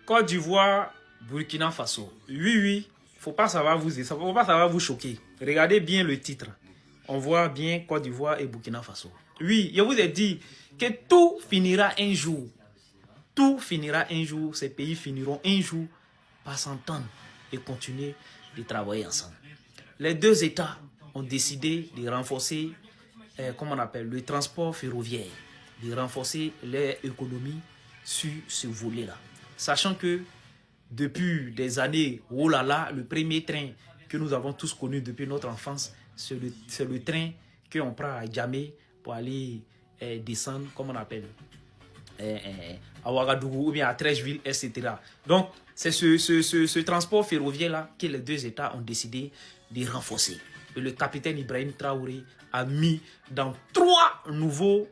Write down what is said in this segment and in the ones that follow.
Côte d'Ivoire, Burkina Faso. Oui, faut pas savoir vous choquer. Regardez bien le titre. On voit bien Côte d'Ivoire et Burkina Faso. Oui, je vous ai dit que tout finira un jour. Tout finira un jour. Ces pays finiront un jour par s'entendre et continuer de travailler ensemble. Les deux États ont décidé de renforcer, comment on appelle, le transport ferroviaire, de renforcer leur économie sur ce volet-là. Sachant que depuis des années, oh là là, le premier train que nous avons tous connu depuis notre enfance, c'est le train qu'on prend à Djamé pour aller descendre, comme on appelle, à Ouagadougou ou bien à Trècheville, etc. Donc, c'est ce transport ferroviaire-là que les deux États ont décidé de renforcer. Et le capitaine Ibrahim Traoré a mis dans 3 nouveaux,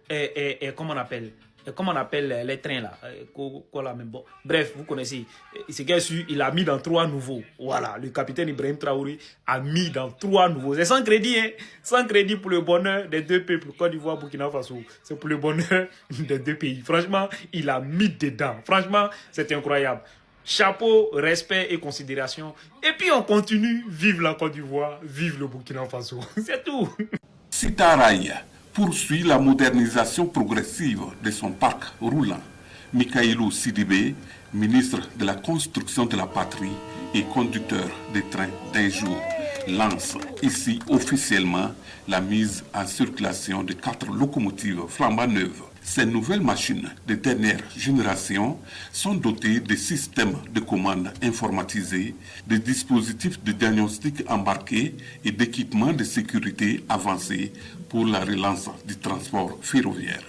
comment on appelle les trains là, bon. Bref, vous connaissez, c'est bien sûr, il a mis dans 3 nouveaux. Voilà, le capitaine Ibrahim Traoré a mis dans 3 nouveaux. C'est sans crédit, hein, sans crédit pour le bonheur des deux peuples, Côte d'Ivoire, Burkina Faso. C'est pour le bonheur des deux pays. Franchement, il a mis dedans. Franchement, c'est incroyable. Chapeau, respect et considération. Et puis on continue, vive la Côte d'Ivoire, vive le Burkina Faso. C'est tout. Sitaraï poursuit la modernisation progressive de son parc roulant. Mikailou Sidibé, ministre de la Construction de la Patrie et conducteur des trains d'un jour, lance ici officiellement la mise en circulation de 4 locomotives flambant neuves. Ces nouvelles machines de dernière génération sont dotées de systèmes de commande informatisés, de dispositifs de diagnostic embarqués et d'équipements de sécurité avancés pour la relance du transport ferroviaire.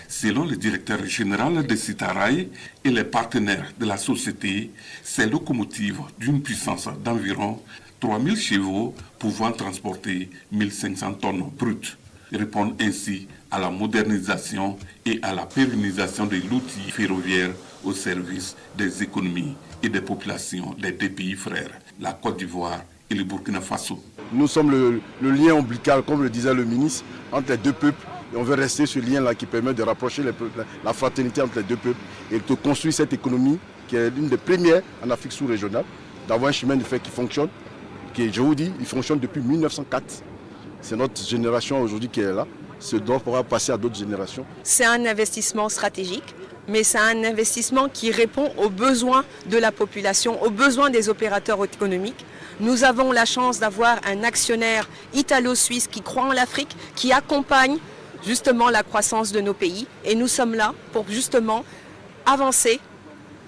Selon le directeur général de Sitaraï et les partenaires de la société, ces locomotives d'une puissance d'environ 3000 chevaux pouvant transporter 1500 tonnes brutes répondent ainsi à la modernisation et à la pérennisation de l'outil ferroviaire au service des économies et des populations des deux pays frères, la Côte d'Ivoire et le Burkina Faso. Nous sommes le lien ombilical, comme le disait le ministre, entre les deux peuples. Et on veut rester ce lien-là qui permet de rapprocher la fraternité entre les deux peuples et de construire cette économie qui est l'une des premières en Afrique sous-régionale, d'avoir un chemin de fer qui fonctionne, qui, je vous dis, il fonctionne depuis 1904. C'est notre génération aujourd'hui qui est là. Ce dont pourra passer à d'autres générations. C'est un investissement stratégique, mais c'est un investissement qui répond aux besoins de la population, aux besoins des opérateurs économiques. Nous avons la chance d'avoir un actionnaire italo-suisse qui croit en l'Afrique, qui accompagne justement la croissance de nos pays. Et nous sommes là pour justement avancer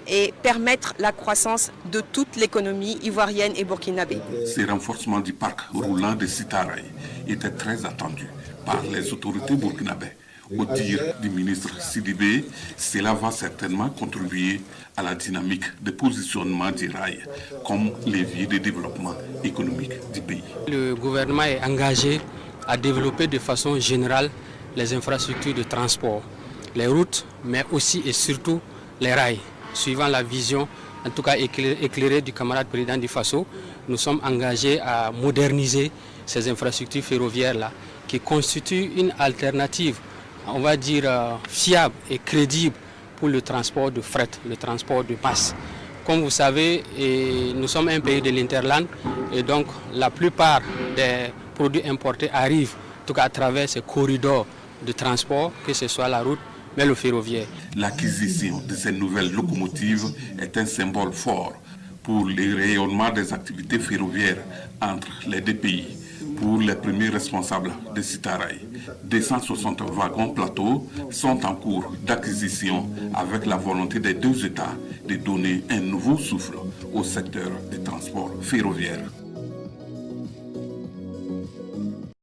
et permettre la croissance de toute l'économie ivoirienne et burkinabé. Ce renforcement du parc roulant de Sitaraï était très attendu par les autorités burkinabées. Au dire du ministre Sidibé, cela va certainement contribuer à la dynamique de positionnement du rail comme levier de développement économique du pays. Le gouvernement est engagé à développer de façon générale les infrastructures de transport, les routes, mais aussi et surtout les rails. Suivant la vision, en tout cas éclairée du camarade président du Faso, nous sommes engagés à moderniser ces infrastructures ferroviaires-là, qui constituent une alternative, on va dire, fiable et crédible pour le transport de fret, le transport de masse. Comme vous savez, nous sommes un pays de l'Interland et donc la plupart des produits importés arrivent, en tout cas à travers ces corridors de transport, que ce soit la route, mais le ferroviaire. L'acquisition de ces nouvelles locomotives est un symbole fort pour le rayonnement des activités ferroviaires entre les deux pays. Pour les premiers responsables de Sitaraï, 260 wagons plateaux sont en cours d'acquisition avec la volonté des deux États de donner un nouveau souffle au secteur du transport ferroviaire.